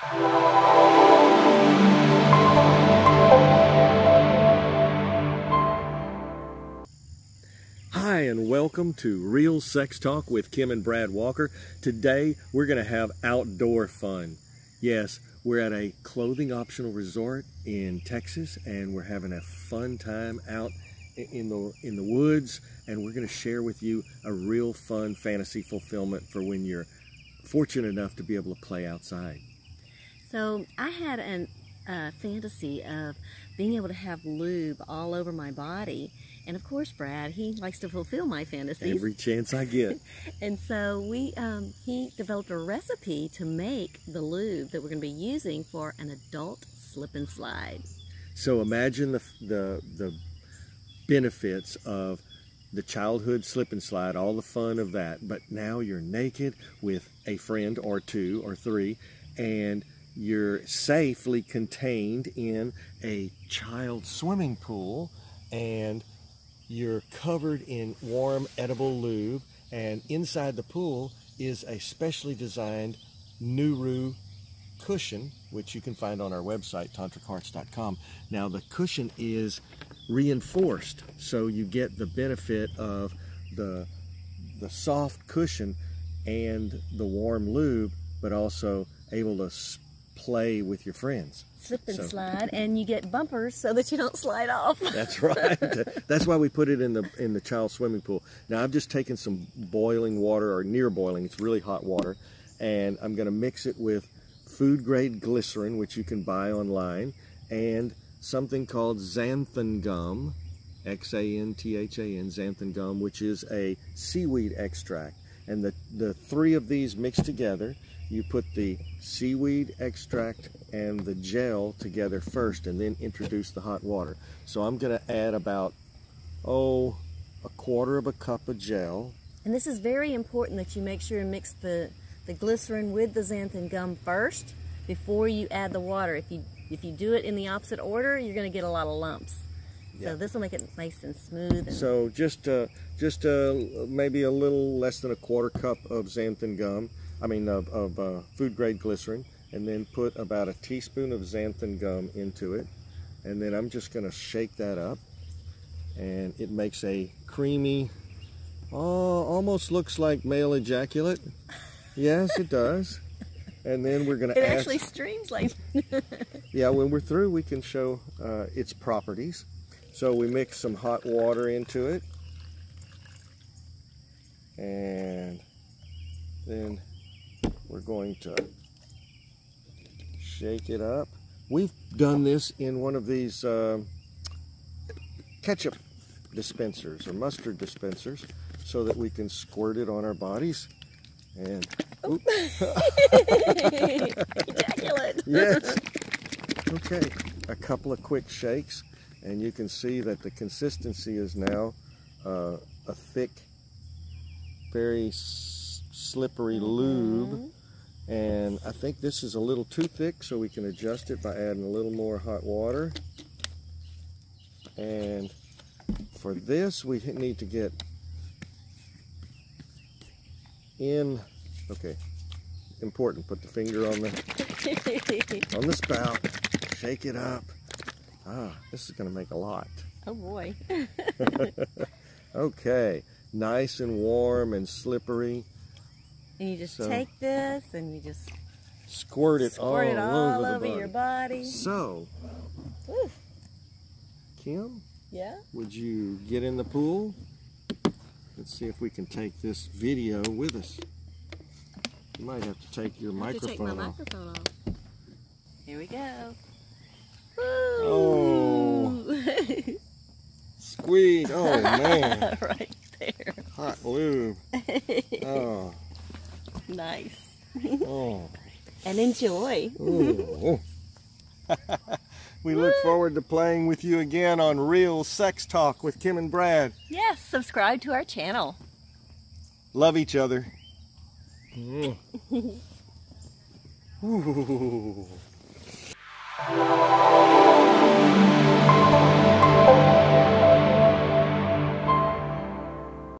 Hi, and welcome to Real Sex Talk with Kim and Brad Walker. Today we're going to have outdoor fun. Yes, we're at a clothing optional resort in Texas, and we're having a fun time out in the woods, and we're going to share with you a real fun fantasy fulfillment for when you're fortunate enough to be able to play outside. So I had a fantasy of being able to have lube all over my body. And of course, Brad, he likes to fulfill my fantasies. Every chance I get. And so he developed a recipe to make the lube that we're going to be using for an adult slip and slide. So imagine the benefits of the childhood slip and slide, all the fun of that, but now you're naked with a friend or two or three, and you're safely contained in a child swimming pool, and you're covered in warm, edible lube, and inside the pool is a specially designed Nuru cushion, which you can find on our website, tantrichearts.com. Now, the cushion is reinforced, so you get the benefit of the soft cushion and the warm lube, but also able to play with your friends. Slip and slide, and you get bumpers so that you don't slide off. That's right. That's why we put it in the child swimming pool. Now I've just taken some boiling water, or near boiling, it's really hot water, and I'm going to mix it with food grade glycerin, which you can buy online, and something called xanthan gum, X-A-N-T-H-A-N, xanthan gum, which is a seaweed extract. And the three of these mixed together, you put the seaweed extract and the gel together first, and then introduce the hot water. So I'm going to add about, a quarter of a cup of gel. And this is very important that you make sure and mix the glycerin with the xanthan gum first before you add the water. If you do it in the opposite order, you're going to get a lot of lumps. Yeah. So this will make it nice and smooth. So just maybe a little less than a quarter cup of xanthan gum. Of food grade glycerin, and then put about a teaspoon of xanthan gum into it, and then I'm just going to shake that up, and it makes a creamy, almost looks like male ejaculate. Yes, it does. And then we're going to add... It actually streams like... Yeah, when we're through, we can show its properties. So we mix some hot water into it, and then we're going to shake it up. We've done this in one of these ketchup dispensers or mustard dispensers so that we can squirt it on our bodies. And ejaculate. Yes. Okay, a couple of quick shakes, and you can see that the consistency is now a thick, very slippery lube. And I think this is a little too thick, so we can adjust it by adding a little more hot water. And for this, we need to get in, important, put the finger on the spout, shake it up. This is going to make a lot. Oh boy. Okay, nice and warm and slippery. And you just take this and you just squirt it all over your body. So, Kim? Yeah? Would you get in the pool? Let's see if we can take this video with us. You might have to take your microphone off. Here we go. Oh. Squeeze. Oh, man. Right there. Hot lube. Oh. Nice. Oh. And enjoy. We look forward to playing with you again on Real Sex Talk with Kim and Brad. Yes, subscribe to our channel. Love each other. Ooh.